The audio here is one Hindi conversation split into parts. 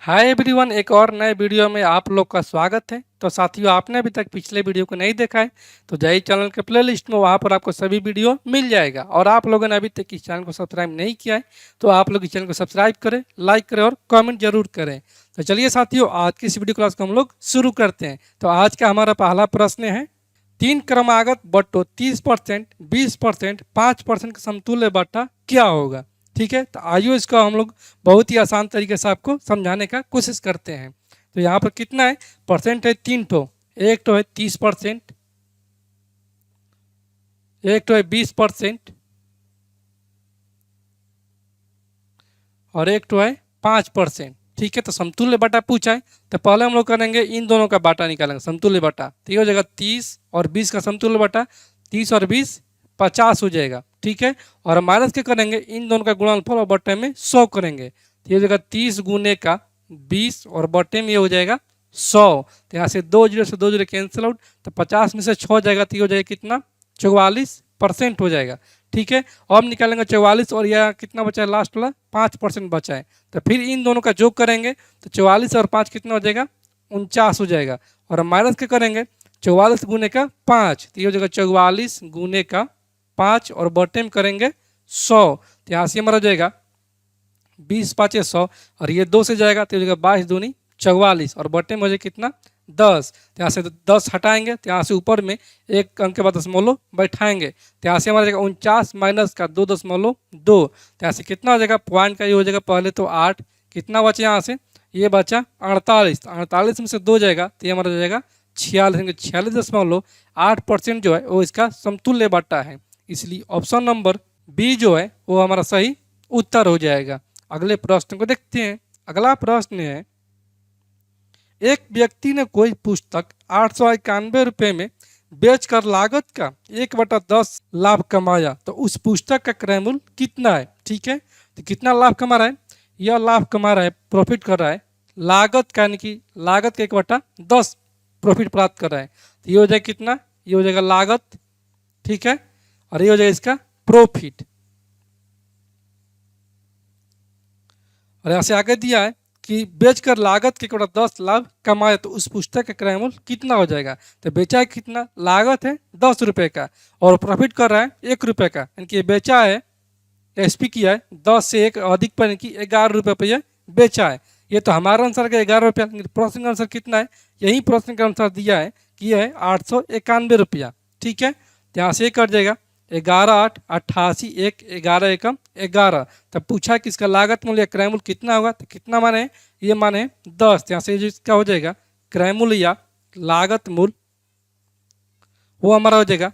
हाय एवरीवन, एक और नए वीडियो में आप लोग का स्वागत है। तो साथियों, आपने अभी तक पिछले वीडियो को नहीं देखा है तो जय चैनल के प्लेलिस्ट में वहाँ पर आपको सभी वीडियो मिल जाएगा। और आप लोगों ने अभी तक इस चैनल को सब्सक्राइब नहीं किया है तो आप लोग इस चैनल को सब्सक्राइब करें, लाइक करें और कमेंट जरूर करें। तो चलिए साथियों, आज की इस वीडियो क्लास को हम लोग शुरू करते हैं। तो आज का हमारा पहला प्रश्न है, तीन क्रमागत बट्टों 30%, 20%, 5% का समतुल्य बट्टा क्या होगा। ठीक है, तो आइए इसको हम लोग बहुत ही आसान तरीके से आपको समझाने का कोशिश करते हैं। तो यहाँ पर कितना है, परसेंट है तीन ठो। एक तो है 30%, एक तो है 20% और एक तो है 5%। ठीक है, तो समतुल्य बाटा पूछा है तो पहले हम लोग करेंगे इन दोनों का बाटा निकालेंगे, समतुल्य बाटा। तो ये हो जाएगा 30 और 20 का समतुल्य बाटा, 30 और 20 50 हो जाएगा। ठीक है, और माइनस के करेंगे इन दोनों का गुणनफल और बट्टे में 100 करेंगे। तो ये हो जाएगा 30 गुने का 20 और बट्टे में ये हो जाएगा 100। तो यहाँ से 2 जीरो कैंसिल आउट, तो 50 में से 6 जाएगा तो ये हो जाएगा कितना, 44% हो जाएगा। ठीक है, अब निकालेंगे 44 और यह कितना बचा है, लास्ट वाला 5% बचा है। तो फिर इन दोनों का जोड़ करेंगे तो 44 और 5 कितना हो जाएगा, 49 हो जाएगा। और माइनस के करेंगे 44 गुने का 5, तो ये हो जाएगा 44 गुने का 5 और बटे में करेंगे 100। तो यहाँ से हमारा हो जाएगा 20 5 100 और ये 2 से जाएगा तो हो जाएगा 22 दूनी 44 और बटे में हो जाएगा कितना, 10। तो यहाँ से 10 हटाएंगे तो यहाँ से ऊपर में एक अंक के बाद दशमलव बैठाएंगे तो यहाँ से हमारा जाएगा 49 माइनस का 2.2। तो यहाँ से कितना हो जाएगा, पॉइंट का ये हो जाएगा पहले तो 8, कितना बचा यहाँ से, ये बचा 48। 48 में से 2 जाएगा तो ये हमारा हो जाएगा 46। 46.8% जो है वो इसका समतुल्य बट्टा है। इसलिए ऑप्शन नंबर बी जो है वो हमारा सही उत्तर हो जाएगा। अगले प्रश्न को देखते हैं। अगला प्रश्न है, एक व्यक्ति ने कोई पुस्तक 891 रुपये में बेचकर लागत का 1/10 लाभ कमाया तो उस पुस्तक का क्रय मूल्य कितना है। ठीक है, तो कितना लाभ कमा रहा है, यह लाभ कमा रहा है, प्रॉफिट कर रहा है लागत का, यानी कि लागत का 1/10 प्रॉफिट प्राप्त कर रहा है। तो ये हो जाएगा कितना, ये हो जाएगा लागत। ठीक है, और ये हो जाएगा इसका प्रॉफिट। और यहाँ से आगे दिया है कि बेचकर लागत के 10 लाभ कमाए तो उस पुस्तक का क्रय मूल्य कितना हो जाएगा। तो बेचा है कितना, लागत है 10 रुपये का और प्रॉफिट कर रहा है 1 रुपये का, यानी कि बेचा है, एसपी किया है 10 से 1 अधिक पर, यानी कि 11 रुपये पर यह बेचा है। ये तो हमारा आंसर का 11 रुपया, प्रश्न का आंसर कितना है, यही प्रश्न का आंसर दिया है कि यह है 891 रुपया। ठीक है, तो यहाँ से कट जाएगा 11 8 88 1 11 एकम 11। तब पूछा कि इसका लागत मूल्य या क्रय मूल्य कितना होगा, तो कितना माने, ये माने 10। यहाँ से इसका हो जाएगा क्रय मूल्य या लागत मूल्य वो हमारा हो जाएगा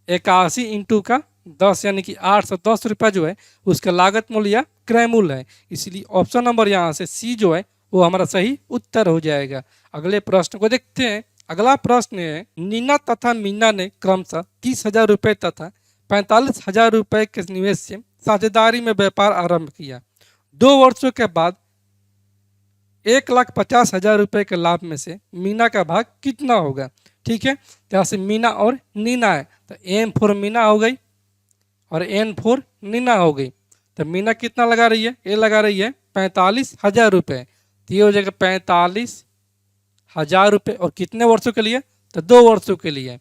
81 इंटू का 10, यानी कि 810 रुपया जो है उसका लागत मूल्य या क्रय मूल्य है। इसलिए ऑप्शन नंबर यहाँ से सी जो है वो हमारा सही उत्तर हो जाएगा। अगले प्रश्न को देखते हैं। अगला प्रश्न है, नीना तथा मीना ने क्रमशः 30,000 रुपये तथा 45,000 रुपये के निवेश से साझेदारी में व्यापार आरंभ किया। 2 वर्षों के बाद 1,50,000 रुपये के लाभ में से मीना का भाग कितना होगा। ठीक है, तो यहाँ से मीना और नीना है तो एम फोर मीना हो गई और एन फोर नीना हो गई। तो मीना कितना लगा रही है, ये लगा रही है 45,000 रुपये। तो ये हो जाएगा 45,000 रुपये और कितने वर्षों के लिए, तो 2 वर्षों के लिए।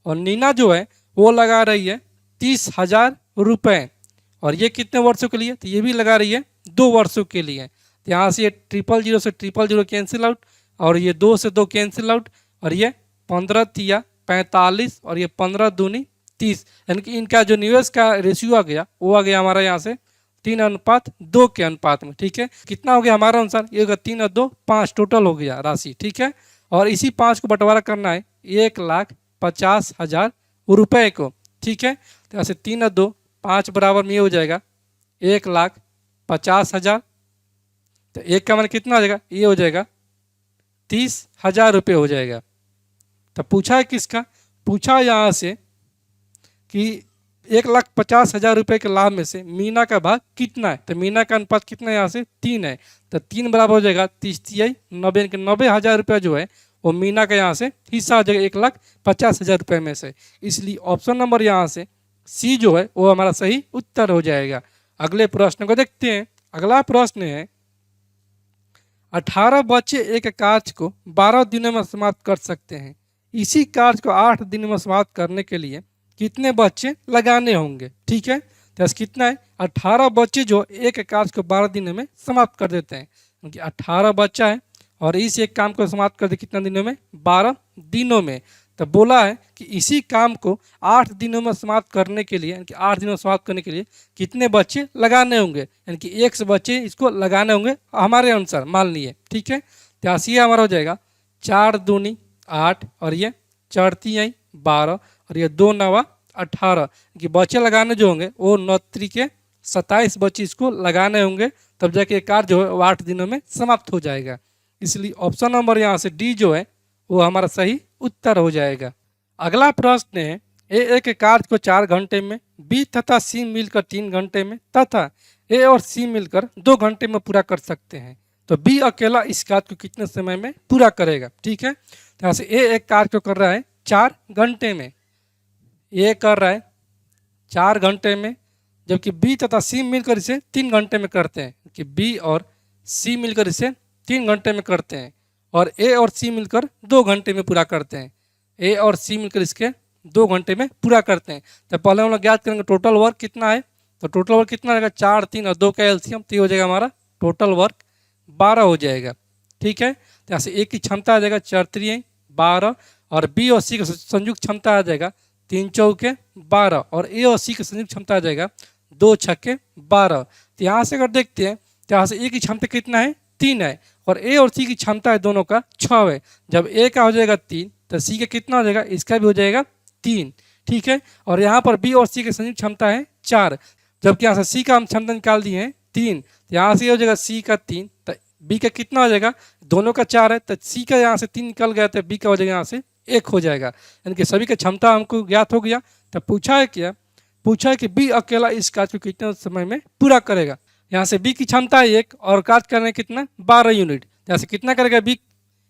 और नीना जो है वो लगा रही है 30,000 रुपये और ये कितने वर्षों के लिए, तो ये भी लगा रही है 2 वर्षों के लिए। तो यहाँ से ये 000 से 000 कैंसिल आउट और ये 2 से 2 कैंसिल आउट और ये 15 तिया 45 और ये 15 दूनी 30, यानी कि इनका जो निवेश का रेशियो आ गया वो आ गया हमारा यहाँ से 3:2 के अनुपात में। ठीक है, कितना हो गया हमारा अनुसार, ये होगा 3 और 2 5 टोटल हो गया राशि। ठीक है, और इसी 5 को बंटवारा करना है 1,50,000 रुपये को। ठीक है, तो यहाँ से 3 और 2 5 बराबर में ये हो जाएगा 1,50,000। तो एक का मान कितना हो जाएगा, ये हो जाएगा 30,000 रुपये हो जाएगा। तो पूछा है किसका, पूछा यहाँ से कि 1,50,000 रुपये के लाभ में से मीना का भाग कितना है। तो मीना का अनुपात कितना है, यहाँ से 3 है। तो 3 बराबर हो जाएगा 30 तिहाई 90, 90,000 रुपया जो है वो मीना का यहाँ से हिस्सा हो जाएगा 1,50,000 रुपये में से। इसलिए ऑप्शन नंबर यहाँ से सी जो है वो हमारा सही उत्तर हो जाएगा। अगले प्रश्न को देखते हैं। अगला प्रश्न है, 18 बच्चे एक कार्य को 12 दिनों में समाप्त कर सकते हैं। इसी कार्य को 8 दिनों में समाप्त करने के लिए कितने बच्चे लगाने होंगे? ठीक है, तो ऐसा कितना है? 18 बच्चे जो एक कार्य को 12 दिनों में समाप्त कर देते हैं, क्योंकि 18 बच्चा है और इस एक काम को समाप्त कर दे कितना दिनों में? 12 दिनों में। तो बोला है कि इसी काम को 8 दिनों में समाप्त करने के लिए, यानी कि 8 दिनों में समाप्त करने के लिए कितने बच्चे लगाने होंगे, यानी कि 1 बच्चे इसको लगाने होंगे हमारे अनुसार, मान लिए। ठीक है, तो ये हमारा हो जाएगा 4 दूनी 8 और ये 4 तिहाई 12 और ये 2 नवा 18 कि बच्चे लगाने जो होंगे वो 9 के 27 बच्चे इसको लगाने होंगे, तब जाके कार्य जो है वो 8 दिनों में समाप्त हो जाएगा। इसलिए ऑप्शन नंबर यहाँ से डी जो है वो हमारा सही उत्तर हो जाएगा। अगला प्रश्न है, ए एक कार्य को 4 घंटे में, बी तथा सी मिलकर 3 घंटे में तथा ए और सी मिलकर 2 घंटे में पूरा कर सकते हैं। तो बी अकेला इस कार्य को कितने समय में पूरा करेगा? ठीक है, तो यहाँ से ए एक कार्य को कर रहा है 4 घंटे में, ए कर रहा है 4 घंटे में, जबकि बी तथा सी मिलकर इसे 3 घंटे में करते हैं, कि बी और सी मिलकर इसे 3 घंटे में करते हैं और ए और सी मिलकर 2 घंटे में पूरा करते हैं। ए और सी मिलकर इसके 2 घंटे में पूरा करते हैं। तो पहले हम लोग ज्ञात करेंगे टोटल वर्क कितना है। तो टोटल वर्क कितना रहेगा? 4 3 और 2 का एलसीएम, तो ये हो जाएगा हमारा टोटल वर्क 12 हो जाएगा। ठीक है, तो यहाँ से ए की क्षमता आ जाएगा 4 3 12 और बी और सी का संयुक्त क्षमता आ जाएगा 3 चौके 12 और ए और सी की संयुक्त क्षमता आ जाएगा 2 छक्के 12। तो यहाँ से अगर देखते हैं तो यहाँ से ए की क्षमता कितना है? 3 है और ए और सी की क्षमता है दोनों का 6 है। जब ए का हो जाएगा 3 तो सी का कितना हो जाएगा? इसका भी हो जाएगा 3। ठीक है, और यहाँ पर बी और सी की संयुक्त क्षमता है 4, जबकि यहाँ से सी का हम क्षमता निकाल दिए हैं 3, तो यहाँ से हो जाएगा सी का 3, तो बी का कितना हो जाएगा? दोनों का 4 है, तो सी का यहाँ से 3 निकल गया तो बी का हो जाएगा यहाँ से 1 हो जाएगा, यानी कि सभी का क्षमता हमको ज्ञात हो गया। तो पूछा है क्या? पूछा है कि बी अकेला इस कार्य को कितने समय में पूरा करेगा। यहाँ से बी की क्षमता है 1 और कार्य करने कितना? 12 यूनिट। यहाँ से कितना करेगा बी?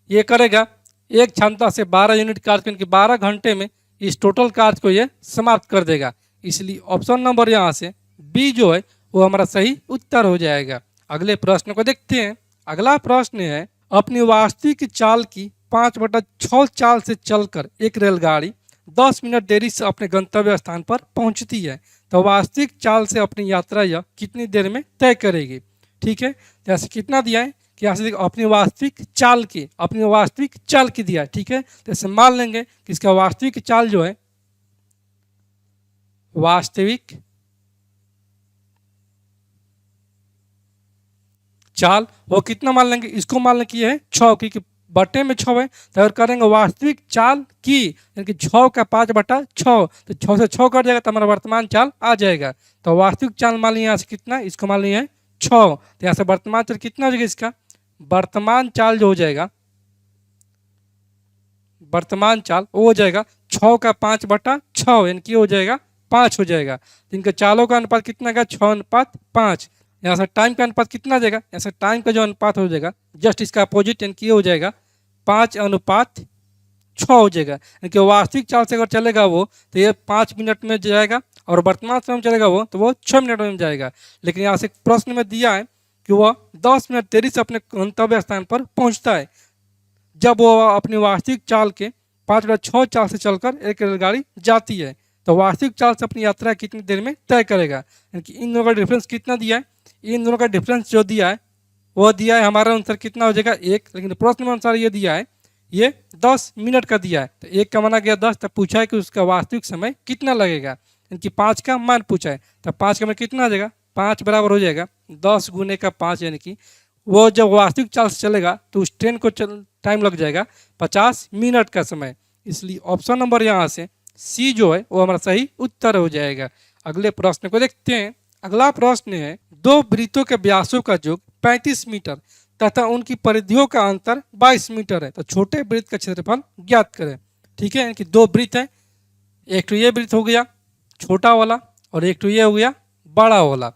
ये करेगा एक क्षमता से 12 यूनिट कार्य करने के 12 घंटे में इस टोटल कार्य को ये समाप्त कर देगा। इसलिए ऑप्शन नंबर यहाँ से बी जो है वो हमारा सही उत्तर हो जाएगा। अगले प्रश्न को देखते हैं। अगला प्रश्न है, अपनी वास्तविक चाल की 5/6 चाल से चलकर एक रेलगाड़ी 10 मिनट देरी से अपने गंतव्य स्थान पर पहुंचती है, तो वास्तविक चाल से अपनी यात्रा यह कितनी देर में तय करेगी। ठीक है, जैसे कितना दिया है कि यहाँ से अपनी वास्तविक चाल की दिया है। ठीक है, तो ऐसे मान लेंगे कि इसका वास्तविक चाल जो है, वास्तविक चाल वो कितना मान लेंगे? इसको मान लेंगे कि है 6, क्योंकि बटे में 6 है, तो अगर करेंगे वास्तविक चाल की, यानी कि 6 का 5/6, तो 6 से 6 कट जाएगा तो हमारा वर्तमान चाल आ जाएगा। तो वास्तविक चाल मान लिया यहाँ से कितना? इसको मान लिया है 6, तो यहाँ से वर्तमान चाल कितना हो जाएगा? इसका वर्तमान चाल जो हो जाएगा, वर्तमान चाल वो हो जाएगा 6 का 5/6, यानी कि हो जाएगा 5 हो जाएगा। इनके चालों का अनुपात कितना का? 6:5। यहाँ से टाइम का अनुपात कितना आ जाएगा? यहाँ से टाइम का जो अनुपात हो जाएगा जस्ट इसका अपोजिट, यानी कि हो जाएगा 5:6 हो जाएगा। यानी कि वास्तविक चाल से अगर चलेगा वो तो ये 5 मिनट में जाएगा और वर्तमान समय में चलेगा वो तो वो 6 मिनट में जाएगा। लेकिन यहाँ से प्रश्न में दिया है कि वह 10 मिनट देरी से अपने गंतव्य स्थान पर पहुँचता है, जब वो अपनी वास्तविक चाल के 5/6 चाल से चलकर एक रेलगाड़ी जाती है। तो वास्तविक चाल से अपनी यात्रा कितनी देर में तय करेगा, यानी कि इन दोनों का डिफरेंस कितना दिया है? इन दोनों का डिफरेंस जो दिया है वो दिया है हमारे अनुसार कितना हो जाएगा? 1, लेकिन प्रश्न में अनुसार ये दिया है ये 10 मिनट का दिया है, तो 1 का माना गया 10, तब पूछा है कि उसका वास्तविक समय कितना लगेगा, यानी कि 5 का मान पूछा है। तब 5 का मान कितना आ जाएगा? 5 बराबर हो जाएगा 10 गुने का 5, यानी कि वो जब वास्तविक चाल से चलेगा तो उस ट्रेन को टाइम लग जाएगा 50 मिनट का समय। इसलिए ऑप्शन नंबर यहाँ से सी जो है वो हमारा सही उत्तर हो जाएगा। अगले प्रश्न को देखते हैं। अगला प्रश्न है, 2 वृत्तों के व्यासों का योग 35 मीटर तथा उनकी परिधियों का अंतर 22 मीटर है, तो छोटे वृत्त का क्षेत्रफल ज्ञात करें। ठीक है, कि 2 वृत्त है, एक तो ये वृत्त हो गया छोटा वाला और एक तो ये हो गया बड़ा वाला,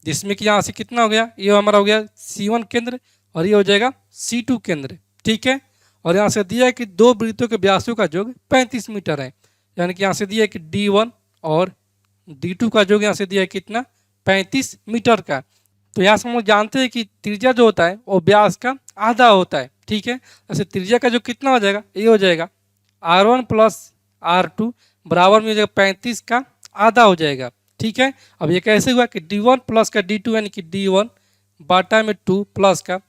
जिसमें कि यहाँ से कितना हो गया? ये हमारा हो गया C1 केंद्र और ये हो जाएगा C2 केंद्र। ठीक है, और यहाँ से दिया है कि 2 वृत्तों के व्यासों का योग 35 मीटर है, यानी कि यहाँ से दिया है कि D1 और D2 का योग यहाँ से दिया है कितना? 35 मीटर का। तो यहाँ से हम लोग जानते हैं कि त्रिज्या जो होता है वो व्यास का आधा होता है। ठीक है, जैसे त्रिज्या का जो कितना हो जाएगा, ये हो जाएगा R1 प्लस R2 बराबर में हो जाएगा 35 का आधा हो जाएगा। ठीक है, अब ये कैसे हुआ कि D1 प्लस का D2 यानी कि D1 बाटा में 2 प्लस का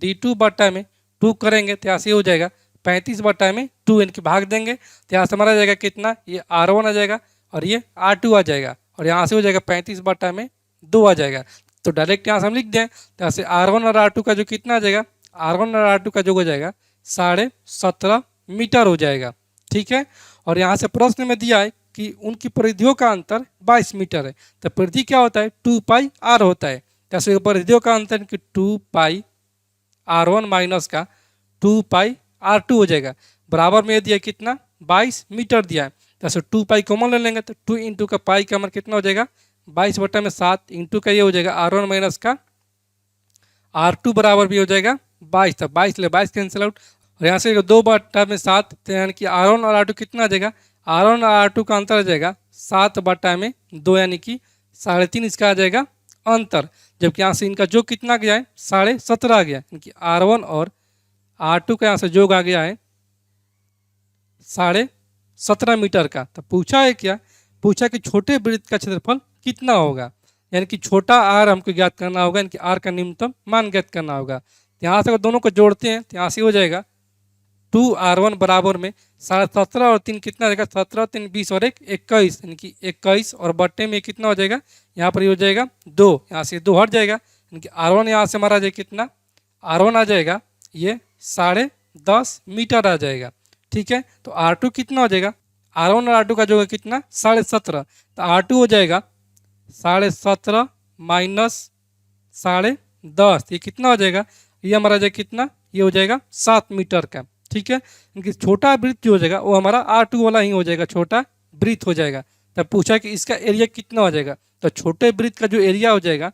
D2 बाटा में 2 करेंगे तो यहाँ से हो जाएगा 35 बाटा में 2 यानी कि भाग देंगे तो यहाँ से हमारा जाएगा कितना, ये R1 आ जाएगा और ये R2 आ जाएगा और यहाँ से हो जाएगा 35 बाटा में 2 आ जाएगा। तो डायरेक्ट यहाँ से हम लिख दें तो यहाँ से R1 और R2 का जो कितना आ जाएगा, R1 और R2 का जो हो जाएगा 17.5 मीटर हो जाएगा। ठीक है, और यहाँ से प्रश्न में दिया है कि उनकी परिधियों का अंतर 22 मीटर है। तो परिधि क्या होता है, 2 पाई R होता है। जैसे परिधियों का अंतर कि 2 पाई R1 माइनस का 2 पाई R2 हो जाएगा बराबर में दिया कितना, 22 मीटर दिया है। जैसे 2 पाई कॉमन ले लेंगे तो 2 इंटू का पाई का मतलब कितना हो जाएगा 22 बटा में 7 इंटू का ये हो जाएगा R1 माइनस का R2 बराबर भी हो जाएगा 22। तब 22 ले 22 कैंसिल आउट और यहाँ से 2 बटा में 7 तो यानी कि R1 और R2 कितना आ जाएगा, R1 और R2 का अंतर आ जाएगा 7 बटा में 2 यानी कि 3.5 इसका आ जाएगा अंतर। जबकि यहाँ से इनका जो कितना गया है 17.5 आ गया, यानी कि R1 और R2 का यहाँ से जोग आ गया है 17.5 मीटर का। तो पूछा है क्या, पूछा कि छोटे वृत्त का क्षेत्रफल कितना होगा, यानी कि छोटा R हमको ज्ञात करना होगा, यानी कि R का न्यूनतम मान ज्ञात करना होगा। तो यहाँ से अगर दोनों को जोड़ते हैं तो यहाँ से हो जाएगा 2R1 बराबर में 17.5 और 3 कितना हो जाएगा, 17 3 20 और 1 21 यानी कि 21 और बट्टे में कितना हो जाएगा, यहाँ पर हो जाएगा 2, यहाँ से 2 हट जाएगा यानी कि R1 यहाँ से हमारा जाएगा कितना, R1 आ जाएगा ये 10.5 मीटर आ जाएगा। ठीक है, तो R2 कितना हो जाएगा, R1 और R2 का जो है कितना 17.5, तो R2 हो जाएगा 17.5 माइनस 10.5, ये कितना हो जाएगा, ये हमारा जाएगा कितना, ये हो जाएगा 7 मीटर का। ठीक है, इनकी छोटा वृत्त जो हो जाएगा वो हमारा R2 वाला ही हो जाएगा, छोटा वृत्त हो जाएगा। तब पूछा कि इसका एरिया कितना हो जाएगा, तो छोटे वृत्त का जो एरिया हो जाएगा,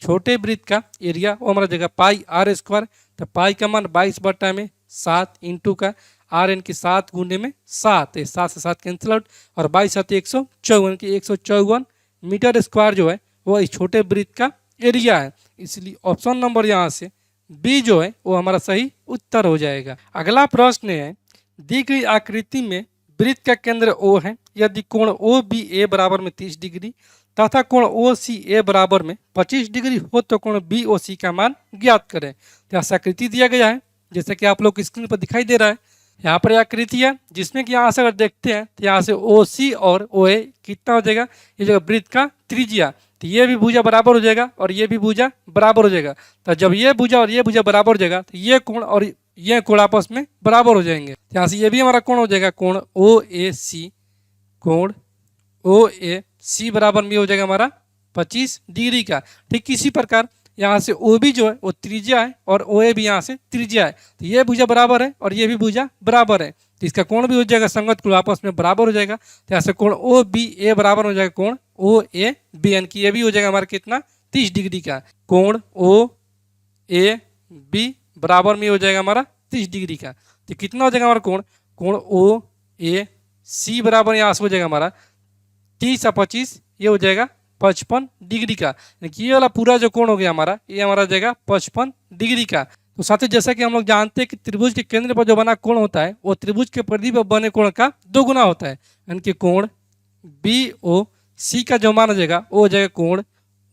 छोटे वृत्त का एरिया वो हमारा जाएगा पाई R स्क्वायर। तो पाई का मान 22 बटा में 7 इंटू का R यानी कि 7 गुने में 7, 7 से 7 कैंसिल आउट और 22 7 154 की 154 मीटर स्क्वायर जो है वो इस छोटे वृत्त का एरिया है। इसलिए ऑप्शन नंबर यहाँ से बी जो है वो हमारा सही उत्तर हो जाएगा। अगला प्रश्न है, दी गई आकृति में वृत्त का केंद्र O है, यदि कोण OBA बराबर में 30 डिग्री तथा कोण OCA बराबर में 25 डिग्री हो तो कोण BOC का मान ज्ञात करें। तो यहाँ से आकृति दिया गया है जैसे कि आप लोग की स्क्रीन पर दिखाई दे रहा है। यहाँ पर आकृति है जिसमें कि यहाँ से अगर देखते हैं तो यहाँ से OC और OA कितना हो जाएगा, ये जो वृत्त का त्रिज्या, तो ये भी भुजा बराबर हो जाएगा और ये भी भुजा बराबर हो जाएगा। तो जब ये भुजा और ये भुजा बराबर हो जाएगा तो ये कोण और ये कोण आपस में बराबर हो जाएंगे। यहाँ से ये भी हमारा कोण हो जाएगा कोण OAC, कोण OAC बराबर में हो जाएगा हमारा 25 डिग्री का। ठीक इसी प्रकार यहाँ से OB जो है वो त्रिज्या है और OA भी यहाँ से त्रिज्या है, तो ये भुजा बराबर है और ये भी भुजा बराबर है, तो इसका कोण भी हो जाएगा संगत कोण आपस में बराबर हो जाएगा। तो यहाँ से कोण OBA बराबर हो जाएगा कोण OAB, यानी कि ये भी हो जाएगा हमारा कितना 30 डिग्री का। कोण OAB बराबर में हो जाएगा हमारा 30 डिग्री का। तो कितना हो जाएगा हमारा कोण, कोण OAC बराबर यहाँ से हो जाएगा हमारा 30 और 25, ये हो जाएगा 55 डिग्री का। ये वाला पूरा जो कोण हो गया हमारा ये हमारा जाएगा 55 डिग्री का। तो साथ ही जैसा कि हम लोग जानते हैं कि त्रिभुज के केंद्र पर जो बना कोण होता है वो त्रिभुज के परिधि पर बने कोण का 2 गुना होता है, यानी कि कोण BOC का जो मान हो जाएगा वो हो जाएगा कोण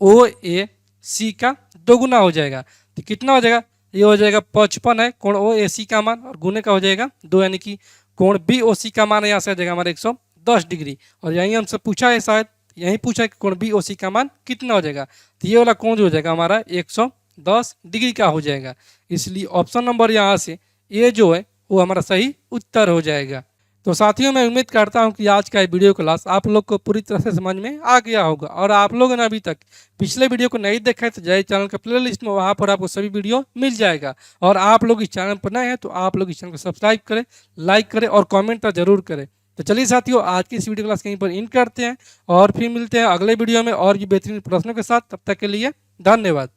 OAC का 2 गुना हो जाएगा। तो कितना हो जाएगा, ये हो जाएगा 55 है कोण OAC का मान और गुने का हो जाएगा 2, यानी कि कोण BOC का मान यहाँ से आ जाएगा हमारा 110 डिग्री। और यही हमसे पूछा है, शायद यही पूछा है कि कोण BOC का मान कितना हो जाएगा, तो ये वाला कोण जो हो जाएगा हमारा 110 डिग्री का हो जाएगा। इसलिए ऑप्शन नंबर यहाँ से ए जो है वो हमारा सही उत्तर हो जाएगा। तो साथियों मैं उम्मीद करता हूँ कि आज का ये वीडियो क्लास आप लोग को पूरी तरह से समझ में आ गया होगा। और आप लोगों ने अभी तक पिछले वीडियो को नहीं देखा है तो जाइए चैनल का प्ले लिस्ट में, वहाँ पर आपको सभी वीडियो मिल जाएगा। और आप लोग इस चैनल पर नए हैं तो आप लोग इस चैनल को सब्सक्राइब करें, लाइक करें और कॉमेंट तो जरूर करें। तो चलिए साथियों आज की इस वीडियो क्लास कहीं पर एंड करते हैं और फिर मिलते हैं अगले वीडियो में और भी बेहतरीन प्रश्नों के साथ। तब तक के लिए धन्यवाद।